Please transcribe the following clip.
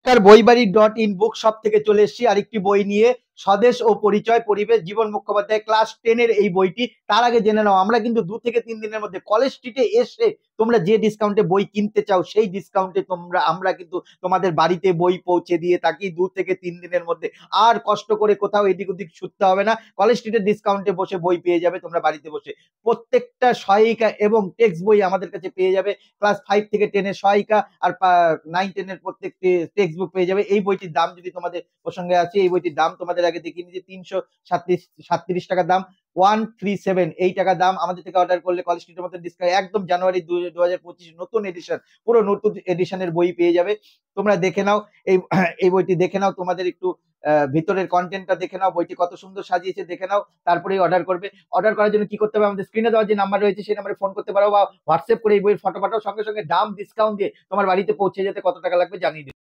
বইবাড়ি.in book shop থেকে চলে এসেছি আরেকটি বই নিয়ে, স্বদেশ ও পরিচয় পরিবেশ জীবন মুখোপাধ্যায় ক্লাস 10 এর এই বইটি। তার আগে জেনে নাও, আমরা কিন্তু 2 থেকে 3 দিনের মধ্যে কলেজ স্ট্রিটে এসে তোমরা যে ডিসকাউন্টে বই কিনতে চাও সেই ডিসকাউন্টে আমরা কিন্তু তোমাদের বাড়িতে বই পৌঁছে দিয়ে থাকি 2 থেকে 3 দিনের মধ্যে। আর কষ্ট করে কোথাও এদিক ওদিক ছুটতে হবে না, কলেজ স্ট্রিটের ডিসকাউন্টে বসে বই পেয়ে যাবে তোমরা বাড়িতে বসে। প্রত্যেকটা সহায়িকা এবং টেক্সট বই আমাদের কাছে পেয়ে যাবে। ক্লাস 5 থেকে 10 এর সহায়িকা আর 9 10 এর প্রত্যেকটি টেক্সট বুক পেয়ে যাবে। এই বইটির দাম যদি তোমাদের প্রসঙ্গে আছে, এই বইটির দাম তোমাদের আগে দেখিয়ে নিয়েছি, 337 টাকা দাম, 137 এই টাকা দাম। আমাদের থেকে অর্ডার করলে কলেজ স্ট্রিটের মধ্যে ডিসকাউন্ট একদম জানুয়ারি 2025 নতুন এডিশন, পুরো নতুন এডিশনের বই পেয়ে যাবে। তোমরা দেখে নাও এই এই বইটি দেখে নাও, তোমাদের একটু ভিতরের কন্টেন্টটা দেখে নাও, বইটি কত সুন্দর সাজিয়েছে দেখে নাও, তারপরেই অর্ডার করবে। অর্ডার করার জন্য কি করতে হবে, আমাদের স্ক্রিনে দেওয়া যে নাম্বার রয়েছে সেই নাম্বারে ফোন করতে পারো বা হোয়াটসঅ্যাপ করে এই বইয়ের ফটো পাঠাও, সঙ্গে সঙ্গে দাম ডিসকাউন্ট দিয়ে তোমার বাড়িতে পৌঁছে যেতে কত টাকা লাগবে জানিয়ে দেবে।